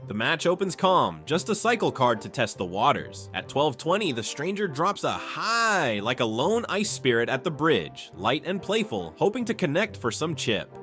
The match opens calm, just a cycle card to test the waters. At 12:20, the stranger drops a high like a lone ice spirit at the bridge, light and playful, hoping to connect for some chip.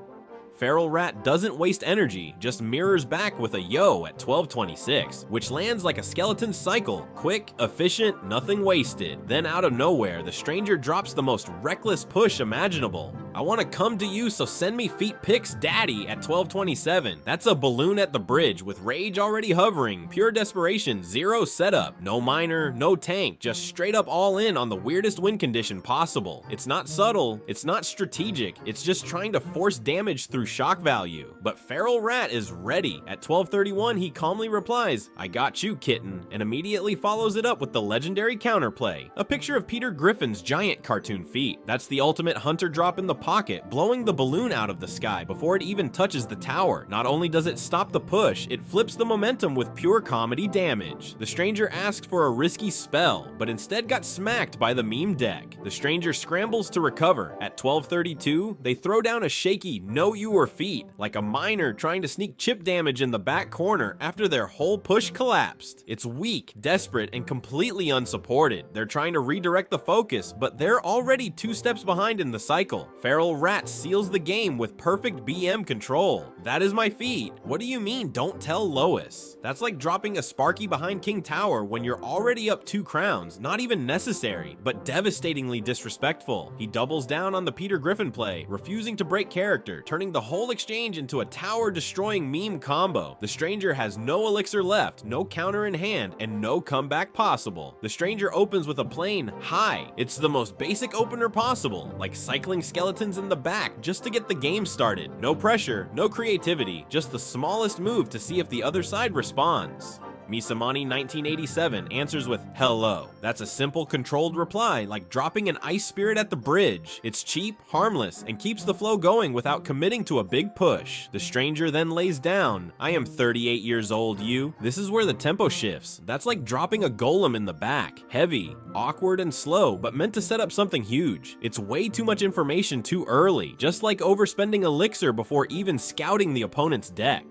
Feral Rat doesn't waste energy, just mirrors back with a yo at 12:26, which lands like a skeleton cycle, quick, efficient, nothing wasted. Then out of nowhere, the stranger drops the most reckless push imaginable. I want to come to you, so send me feet pics, daddy, at 12:27. That's a balloon at the bridge with rage already hovering, pure desperation, zero setup, no miner, no tank, just straight up all in on the weirdest win condition possible. It's not subtle, it's not strategic, it's just trying to force damage through shock value. But Feral Rat is ready. At 12:31, he calmly replies, "I got you, kitten," and immediately follows it up with the legendary counterplay, a picture of Peter Griffin's giant cartoon feet. That's the ultimate hunter drop in the pocket, blowing the balloon out of the sky before it even touches the tower. Not only does it stop the push, it flips the momentum with pure comedy damage. The stranger asked for a risky spell, but instead got smacked by the meme deck. The stranger scrambles to recover. At 12:32, they throw down a shaky "know your feet," like a miner trying to sneak chip damage in the back corner after their whole push collapsed. It's weak, desperate, and completely unsupported. They're trying to redirect the focus, but they're already 2 steps behind in the cycle. Feral Rat seals the game with perfect BM control. "That is my feet. What do you mean, don't tell Lois?" That's like dropping a Sparky behind King Tower when you're already up 2 crowns. Not even necessary, but devastatingly disrespectful. He doubles down on the Peter Griffin play, refusing to break character, turning the whole exchange into a tower-destroying meme combo. The stranger has no elixir left, no counter in hand, and no comeback possible. The stranger opens with a plain "hi." It's the most basic opener possible, like cycling skeletons in the back just to get the game started. No pressure, no creativity, just the smallest move to see if the other side responds. Misamani 1987 answers with "hello." That's a simple, controlled reply, like dropping an ice spirit at the bridge. It's cheap, harmless, and keeps the flow going without committing to a big push. The stranger then lays down, "I am 38 years old, you." This is where the tempo shifts. That's like dropping a golem in the back. Heavy, awkward, and slow, but meant to set up something huge. It's way too much information too early, just like overspending elixir before even scouting the opponent's deck.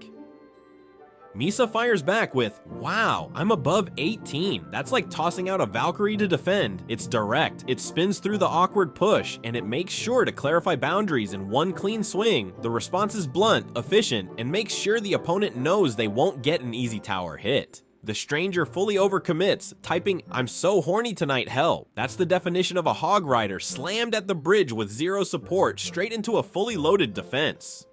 Misa fires back with, "Wow, I'm above 18. That's like tossing out a Valkyrie to defend." It's direct, it spins through the awkward push, and it makes sure to clarify boundaries in one clean swing. The response is blunt, efficient, and makes sure the opponent knows they won't get an easy tower hit. The stranger fully overcommits, typing "I'm so horny tonight, hell." That's the definition of a hog rider slammed at the bridge with zero support straight into a fully loaded defense.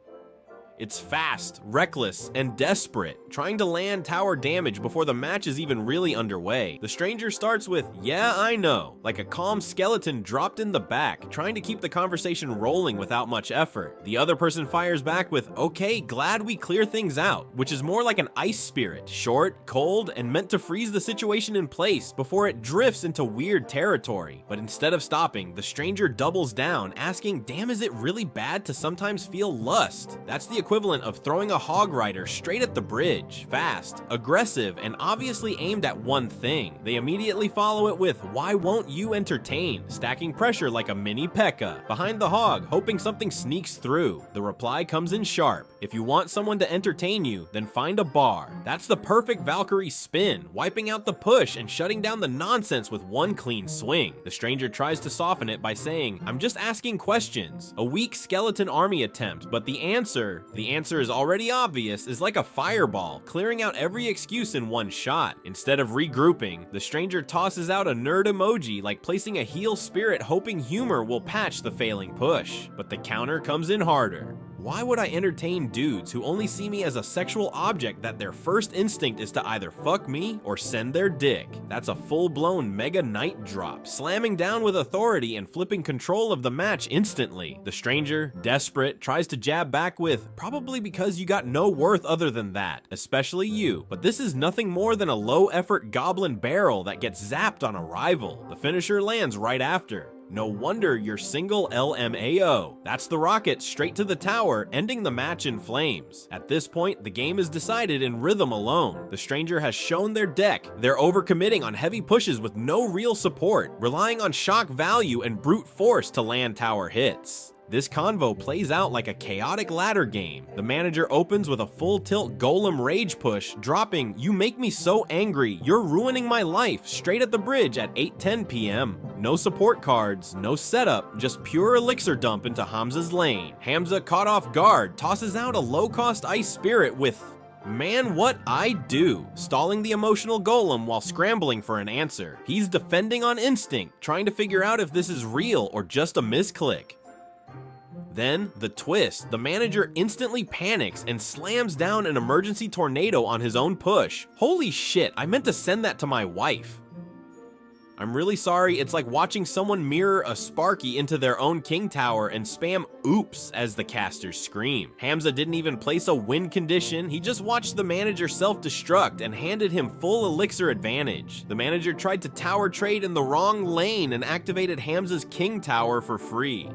It's fast, reckless, and desperate, trying to land tower damage before the match is even really underway. The stranger starts with, "Yeah, I know," like a calm skeleton dropped in the back, trying to keep the conversation rolling without much effort. The other person fires back with, "Okay, glad we clear things out," which is more like an ice spirit, short, cold, and meant to freeze the situation in place before it drifts into weird territory. But instead of stopping, the stranger doubles down, asking, "Damn, is it really bad to sometimes feel lust?" That's the equivalent of throwing a hog rider straight at the bridge. Fast, aggressive, and obviously aimed at one thing. They immediately follow it with, "Why won't you entertain?" stacking pressure like a mini P.E.K.K.A. behind the hog, hoping something sneaks through. The reply comes in sharp. "If you want someone to entertain you, then find a bar." That's the perfect Valkyrie spin, wiping out the push and shutting down the nonsense with one clean swing. The stranger tries to soften it by saying, "I'm just asking questions." A weak skeleton army attempt, but the answer is already obvious, is like a fireball, clearing out every excuse in one shot. Instead of regrouping, the stranger tosses out a nerd emoji like placing a heal spirit hoping humor will patch the failing push. But the counter comes in harder. "Why would I entertain dudes who only see me as a sexual object that their first instinct is to either fuck me or send their dick?" That's a full-blown mega knight drop, slamming down with authority and flipping control of the match instantly. The stranger, desperate, tries to jab back with, "Probably because you got no worth other than that, especially you. But this is nothing more than a low-effort goblin barrel that gets zapped on arrival." The finisher lands right after. "No wonder you're single LMAO." That's the rocket straight to the tower, ending the match in flames. At this point, the game is decided in rhythm alone. The stranger has shown their deck. They're overcommitting on heavy pushes with no real support, relying on shock value and brute force to land tower hits. This convo plays out like a chaotic ladder game. The manager opens with a full tilt golem rage push, dropping "You make me so angry, you're ruining my life" straight at the bridge at 8:10 p.m. No support cards, no setup, just pure elixir dump into Hamza's lane. Hamza, caught off guard, tosses out a low-cost ice spirit with "Man, what I do," stalling the emotional golem while scrambling for an answer. He's defending on instinct, trying to figure out if this is real or just a misclick. Then, the twist, the manager instantly panics and slams down an emergency tornado on his own push. Holy shit, I meant to send that to my wife. I'm really sorry, it's like watching someone mirror a Sparky into their own king tower and spam "oops" as the casters scream. Hamza didn't even place a win condition, he just watched the manager self-destruct and handed him full elixir advantage. The manager tried to tower trade in the wrong lane and activated Hamza's king tower for free.